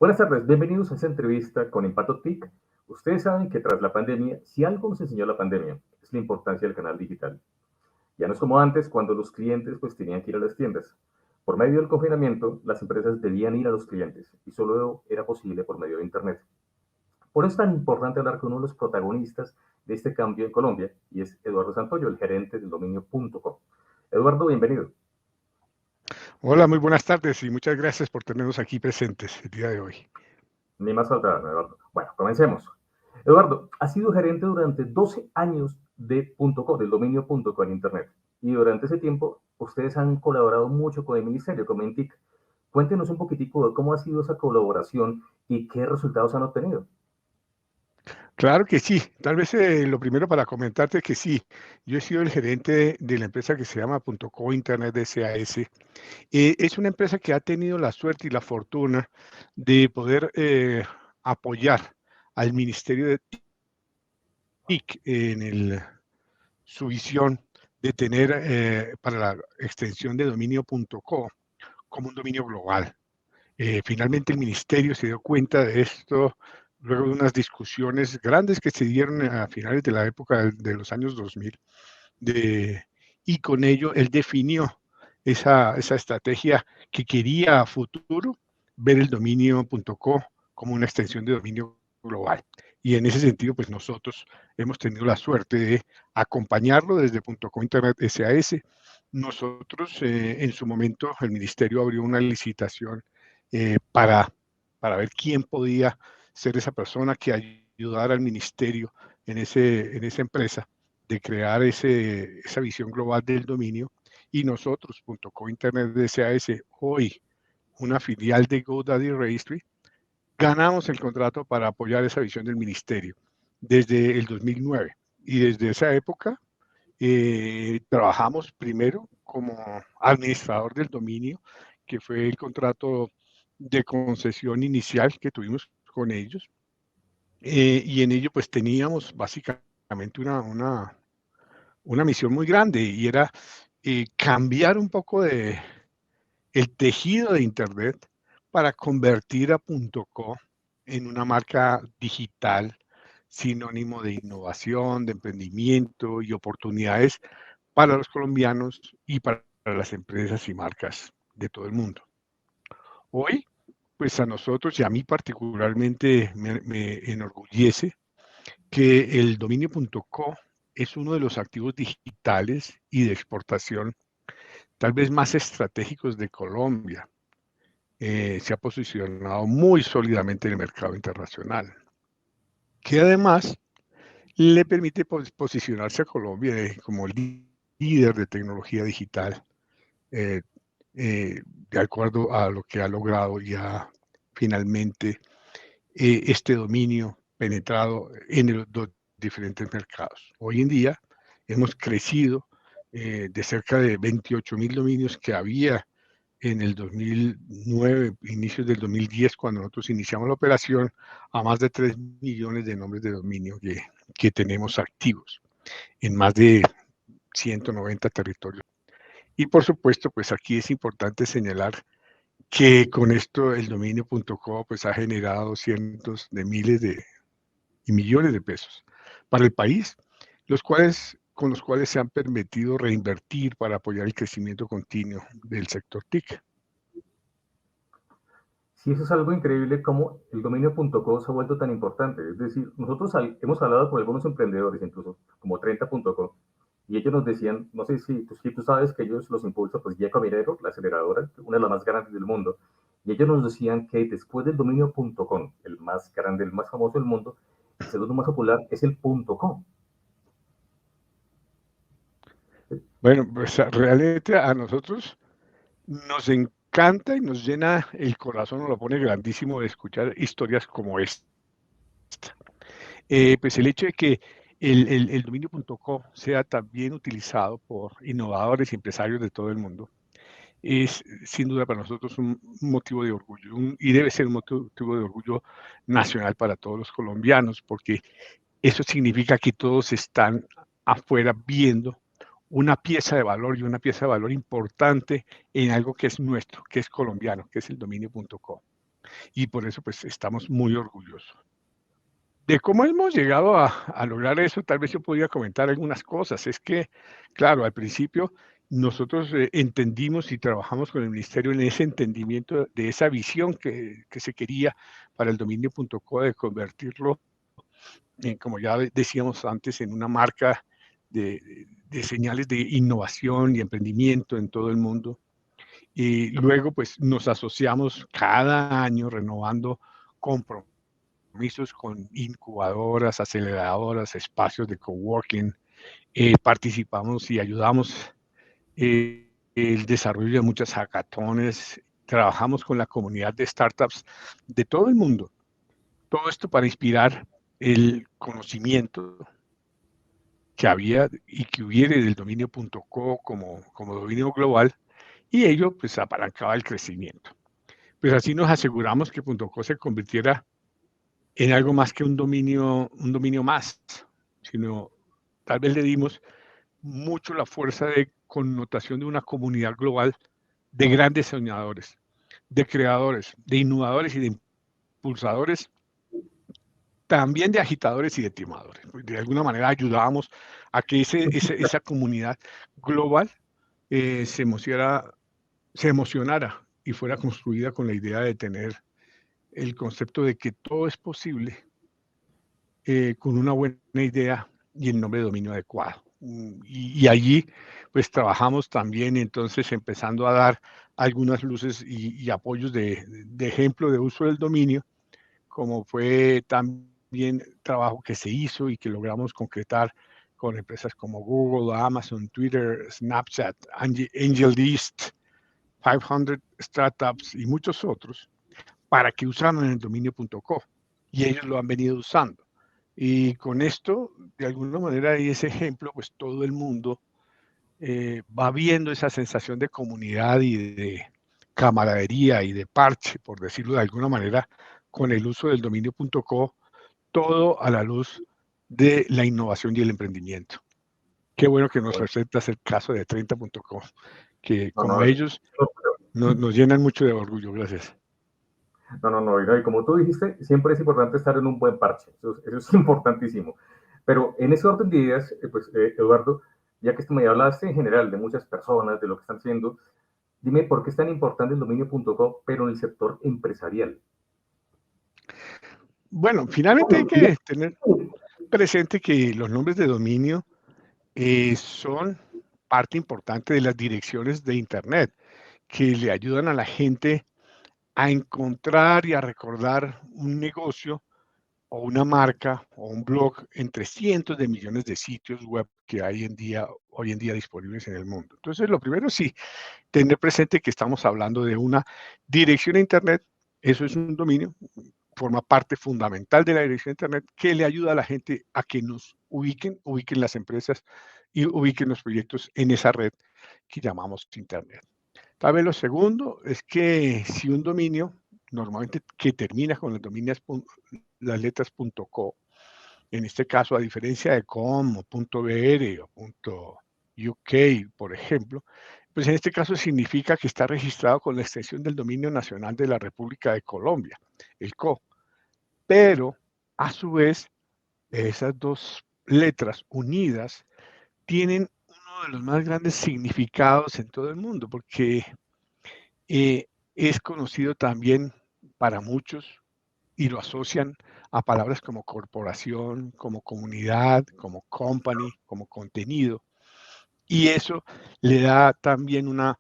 Buenas tardes, bienvenidos a esta entrevista con Impacto TIC. Ustedes saben que tras la pandemia, si algo nos enseñó la pandemia, es la importancia del canal digital. Ya no es como antes, cuando los clientes pues tenían que ir a las tiendas. Por medio del confinamiento, las empresas debían ir a los clientes y solo era posible por medio de Internet. Por eso es tan importante hablar con uno de los protagonistas de este cambio en Colombia, y es Eduardo Santoyo, el gerente del dominio.com. Eduardo, bienvenido. Hola, muy buenas tardes y muchas gracias por tenernos aquí presentes el día de hoy. Ni más faltaba, Eduardo. Bueno, comencemos. Eduardo, ha sido gerente durante 12 años de .co, del dominio.co en Internet. Y durante ese tiempo, ustedes han colaborado mucho con el ministerio, con Mentic. Cuéntenos un poquitico de cómo ha sido esa colaboración y qué resultados han obtenido. Claro que sí, tal vez lo primero para comentarte que sí, yo he sido el gerente de la empresa que se llama .co Internet SAS. Es una empresa que ha tenido la suerte y la fortuna de poder apoyar al Ministerio de TIC su visión de tener para la extensión de dominio.co como un dominio global. Finalmente el ministerio se dio cuenta de esto luego de unas discusiones grandes que se dieron a finales de la época de los años 2000, y con ello él definió esa estrategia que quería a futuro ver el dominio.co como una extensión de dominio global. Y en ese sentido, pues nosotros hemos tenido la suerte de acompañarlo desde .co Internet SAS. Nosotros, en su momento, el ministerio abrió una licitación eh, para, para ver quién podía ser esa persona que ayudara al ministerio en esa empresa de crear esa visión global del dominio. Y nosotros, .co Internet SAS, hoy una filial de GoDaddy Registry, ganamos el contrato para apoyar esa visión del ministerio desde el 2009. Y desde esa época trabajamos primero como administrador del dominio, que fue el contrato de concesión inicial que tuvimos con ellos. Y en ello pues teníamos básicamente una misión muy grande y era cambiar un poco el tejido de Internet para convertir a .co en una marca digital sinónimo de innovación, de emprendimiento y oportunidades para los colombianos y para las empresas y marcas de todo el mundo. Hoy, pues a nosotros y a mí particularmente me enorgullece que el dominio.co es uno de los activos digitales y de exportación tal vez más estratégicos de Colombia. Se ha posicionado muy sólidamente en el mercado internacional, que además le permite posicionarse a Colombia como líder de tecnología digital, eh, de acuerdo a lo que ha logrado ya finalmente este dominio penetrado en los diferentes mercados. Hoy en día hemos crecido de cerca de 28.000 dominios que había en el 2009, inicios del 2010, cuando nosotros iniciamos la operación, a más de 3 millones de nombres de dominio que tenemos activos en más de 190 territorios. Y por supuesto, pues aquí es importante señalar que con esto el dominio.co pues ha generado cientos de miles y millones de pesos para el país, con los cuales se han permitido reinvertir para apoyar el crecimiento continuo del sector TIC. Sí, eso es algo increíble como el dominio.co se ha vuelto tan importante. Es decir, nosotros hemos hablado con algunos emprendedores, incluso como 30.co, y ellos nos decían, no sé si tú sabes que ellos los impulsa, pues Yeco Minero, la aceleradora, una de las más grandes del mundo, y ellos nos decían que después del dominio.com, el más grande, el más famoso del mundo, el segundo más popular es el .com. Bueno, pues realmente a nosotros nos encanta y nos llena el corazón, nos lo pone grandísimo de escuchar historias como esta. Pues el hecho de que el dominio.co sea también utilizado por innovadores y empresarios de todo el mundo es sin duda para nosotros un motivo de orgullo y debe ser un motivo de orgullo nacional para todos los colombianos, porque eso significa que todos están afuera viendo una pieza de valor y una pieza de valor importante en algo que es nuestro, que es colombiano, que es el dominio.co. Y por eso pues estamos muy orgullosos. De cómo hemos llegado a lograr eso, tal vez yo podría comentar algunas cosas. Es que, claro, al principio nosotros entendimos y trabajamos con el ministerio en ese entendimiento de esa visión que se quería para el dominio.co de convertirlo en, como ya decíamos antes, en una marca de señales de innovación y emprendimiento en todo el mundo. Y luego, pues, nos asociamos cada año renovando compromisos con incubadoras, aceleradoras, espacios de coworking. Participamos y ayudamos el desarrollo de muchas hackatones. Trabajamos con la comunidad de startups de todo el mundo. Todo esto para inspirar el conocimiento que había y que hubiera del dominio.co como dominio global, y ello pues apalancaba el crecimiento. Pues así nos aseguramos que .co se convirtiera en algo más que un dominio más, sino tal vez le dimos mucho la fuerza de connotación de una comunidad global de grandes soñadores, de creadores, de innovadores y de impulsadores, también de agitadores y de timadores. De alguna manera ayudábamos a que esa comunidad global se emocionara y fuera construida con la idea de tener el concepto de que todo es posible con una buena idea y el nombre de dominio adecuado. Y allí pues trabajamos también entonces empezando a dar algunas luces y apoyos de ejemplo de uso del dominio, como fue también trabajo que se hizo y que logramos concretar con empresas como Google, Amazon, Twitter, Snapchat, AngelList, 500 Startups y muchos otros, para que usaran el dominio.co. Y ellos lo han venido usando. Y con esto, de alguna manera, y ese ejemplo, pues todo el mundo va viendo esa sensación de comunidad y de camaradería y de parche, por decirlo de alguna manera, con el uso del dominio.co, todo a la luz de la innovación y el emprendimiento. Qué bueno que nos presentas el caso de 30.co, que No, como no, ellos nos llenan mucho de orgullo. Gracias. y como tú dijiste, siempre es importante estar en un buen parche, eso es importantísimo. Pero en ese orden de ideas, Eduardo, ya que tú me hablaste en general de muchas personas, de lo que están haciendo, dime por qué es tan importante el dominio.com, pero en el sector empresarial. Bueno, finalmente hay que tener presente que los nombres de dominio son parte importante de las direcciones de Internet, que le ayudan a la gente a encontrar y a recordar un negocio o una marca o un blog entre cientos de millones de sitios web que hay hoy en día disponibles en el mundo. Entonces, lo primero sí, tener presente que estamos hablando de una dirección a Internet. Eso es un dominio, forma parte fundamental de la dirección a Internet que le ayuda a la gente a que nos ubiquen las empresas y ubiquen los proyectos en esa red que llamamos Internet. Tal vez lo segundo es que si un dominio, normalmente que termina con las letras .co, en este caso, a diferencia de .com o .br o .uk, por ejemplo, pues en este caso significa que está registrado con la extensión del dominio nacional de la República de Colombia, el CO. Pero, a su vez, esas dos letras unidas tienen uno de los más grandes significados en todo el mundo, porque es conocido también para muchos y lo asocian a palabras como corporación, como comunidad, como company, como contenido. Y eso le da también una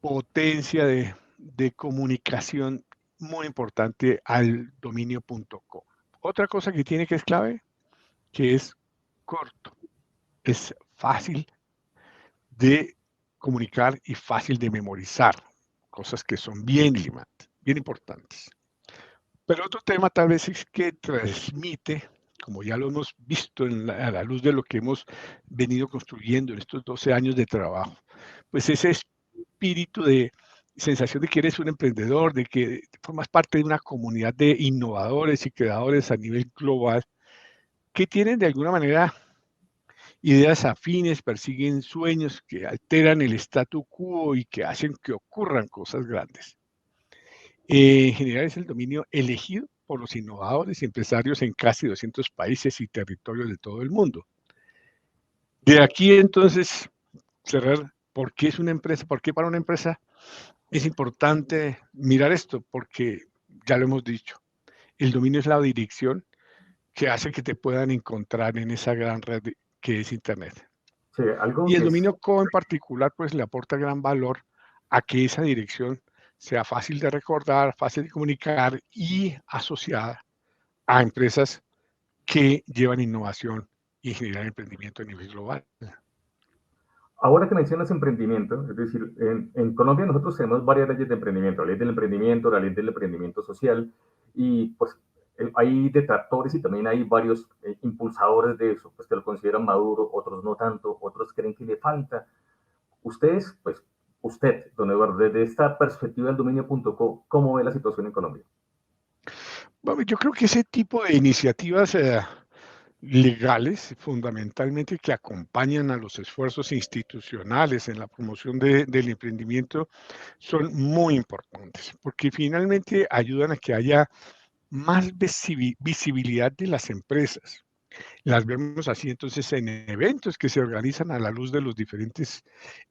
potencia de comunicación muy importante al dominio.co. Otra cosa que tiene que es clave, que es corto, es fácil de comunicar y fácil de memorizar, cosas que son bien importantes. Pero otro tema tal vez es que transmite, como ya lo hemos visto a la luz de lo que hemos venido construyendo en estos 12 años de trabajo, pues ese espíritu de sensación de que eres un emprendedor, de que formas parte de una comunidad de innovadores y creadores a nivel global que tienen de alguna manera ideas afines, persiguen sueños que alteran el statu quo y que hacen que ocurran cosas grandes. En general es el dominio elegido por los innovadores y empresarios en casi 200 países y territorios de todo el mundo. De aquí entonces cerrar, ¿por qué es una empresa? ¿Por qué para una empresa es importante mirar esto? Porque ya lo hemos dicho, el dominio es la dirección que hace que te puedan encontrar en esa gran red que es Internet. Sí, algo Y el que es dominio co en particular, pues le aporta gran valor a que esa dirección sea fácil de recordar, fácil de comunicar y asociada a empresas que llevan innovación y generan emprendimiento a nivel global. ahora que mencionas emprendimiento, es decir, en Colombia nosotros tenemos varias leyes de emprendimiento, la ley del emprendimiento, la ley del emprendimiento social, y pues hay detractores y también hay varios impulsadores de eso, pues que lo consideran maduro, otros no tanto, otros creen que le falta. Ustedes, pues, usted, don Eduardo, desde esta perspectiva del dominio.co, ¿cómo ve la situación en Colombia? Bueno, yo creo que ese tipo de iniciativas legales, fundamentalmente, que acompañan a los esfuerzos institucionales en la promoción del emprendimiento, son muy importantes, porque finalmente ayudan a que haya más visibilidad de las empresas. Las vemos así entonces en eventos que se organizan a la luz de los diferentes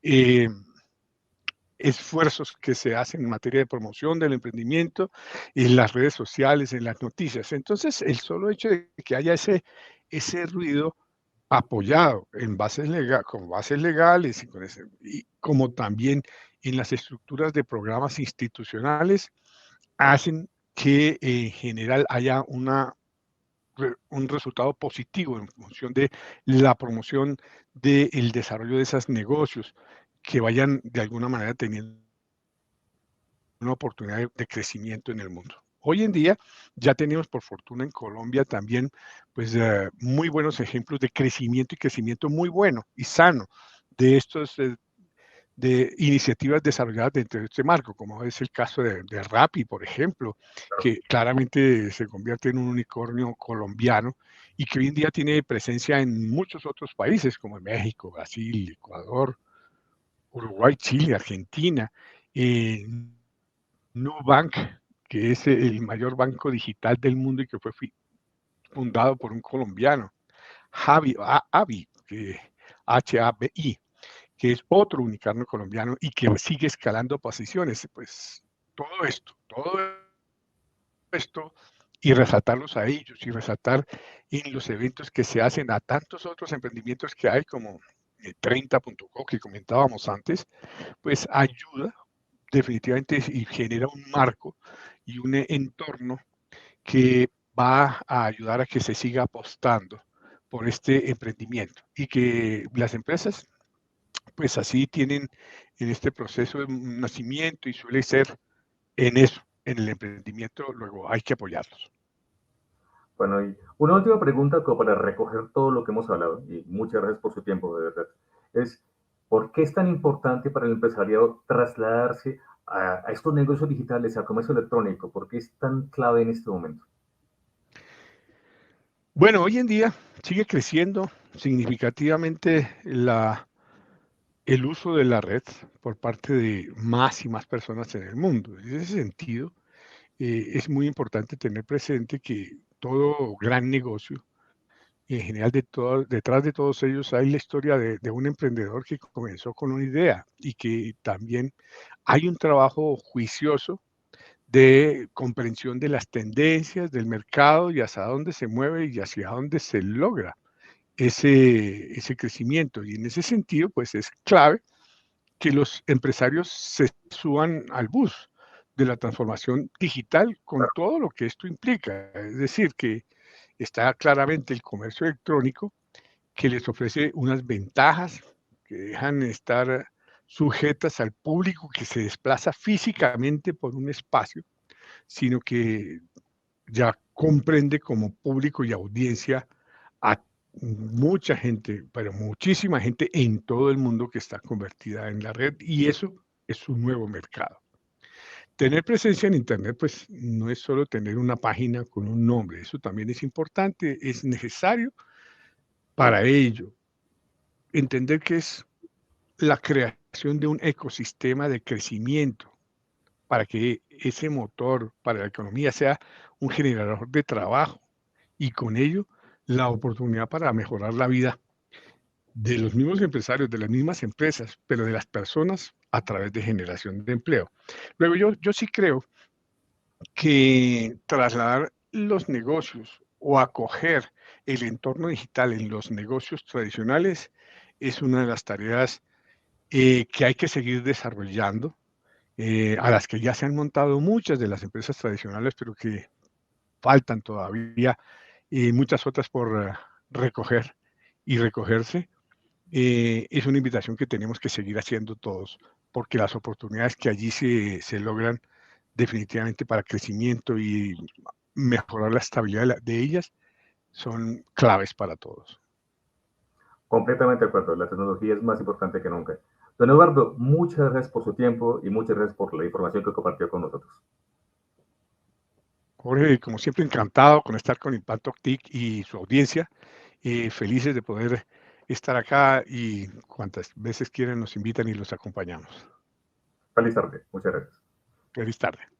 eh, esfuerzos que se hacen en materia de promoción del emprendimiento, en las redes sociales, en las noticias. Entonces, el solo hecho de que haya ese ruido apoyado en con bases legales y como también en las estructuras de programas institucionales, hacen que en general haya un resultado positivo en función de la promoción del desarrollo de esos negocios que vayan de alguna manera teniendo una oportunidad de crecimiento en el mundo. Hoy en día ya tenemos, por fortuna, en Colombia también, pues, muy buenos ejemplos de crecimiento y crecimiento muy bueno y sano de estos, de iniciativas desarrolladas dentro de este marco, como es el caso de Rappi, por ejemplo, que claramente se convierte en un unicornio colombiano y que hoy en día tiene presencia en muchos otros países, como en México, Brasil, Ecuador, Uruguay, Chile, Argentina, eh, Nubank, que es el mayor banco digital del mundo y que fue fundado por un colombiano, Avi, HABI, que es otro unicornio colombiano y que sigue escalando posiciones. Pues todo esto, y resaltarlos a ellos y resaltar en los eventos que se hacen a tantos otros emprendimientos que hay como 30.co que comentábamos antes, pues ayuda definitivamente y genera un marco y un entorno que va a ayudar a que se siga apostando por este emprendimiento y que las empresas pues así tienen en este proceso de nacimiento y suele ser en eso, en el emprendimiento, luego hay que apoyarlos. Bueno, y una última pregunta como para recoger todo lo que hemos hablado, y muchas gracias por su tiempo, de verdad, es ¿por qué es tan importante para el empresariado trasladarse a estos negocios digitales, al comercio electrónico? ¿Por qué es tan clave en este momento? Bueno, hoy en día sigue creciendo significativamente el uso de la red por parte de más y más personas en el mundo. En ese sentido, es muy importante tener presente que todo gran negocio, en general detrás de todos ellos hay la historia de un emprendedor que comenzó con una idea y que también hay un trabajo juicioso de comprensión de las tendencias del mercado y hacia dónde se mueve y hacia dónde se logra ese crecimiento. Y en ese sentido, pues es clave que los empresarios se suban al bus de la transformación digital con todo lo que esto implica. Es decir, que está claramente el comercio electrónico que les ofrece unas ventajas que dejan estar sujetas al público que se desplaza físicamente por un espacio, sino que ya comprende como público y audiencia a mucha gente, pero muchísima gente en todo el mundo que está convertida en la red y eso es un nuevo mercado. Tener presencia en Internet, pues no es solo tener una página con un nombre, eso también es importante, es necesario para ello. Entender que es la creación de un ecosistema de crecimiento para que ese motor para la economía sea un generador de trabajo y con ello la oportunidad para mejorar la vida de los mismos empresarios, de las mismas empresas, pero de las personas a través de generación de empleo. Luego, yo sí creo que trasladar los negocios o acoger el entorno digital en los negocios tradicionales es una de las tareas que hay que seguir desarrollando, a las que ya se han montado muchas de las empresas tradicionales, pero que faltan todavía muchas otras por recoger y recogerse. Es una invitación que tenemos que seguir haciendo todos, porque las oportunidades que allí se logran definitivamente para crecimiento y mejorar la estabilidad de ellas son claves para todos. Completamente de acuerdo, la tecnología es más importante que nunca. Don Eduardo, muchas gracias por su tiempo y muchas gracias por la información que compartió con nosotros. Jorge, como siempre, encantado con estar con Impacto TIC y su audiencia. Felices de poder estar acá y cuantas veces quieran nos invitan y los acompañamos. Feliz tarde, muchas gracias. Feliz tarde.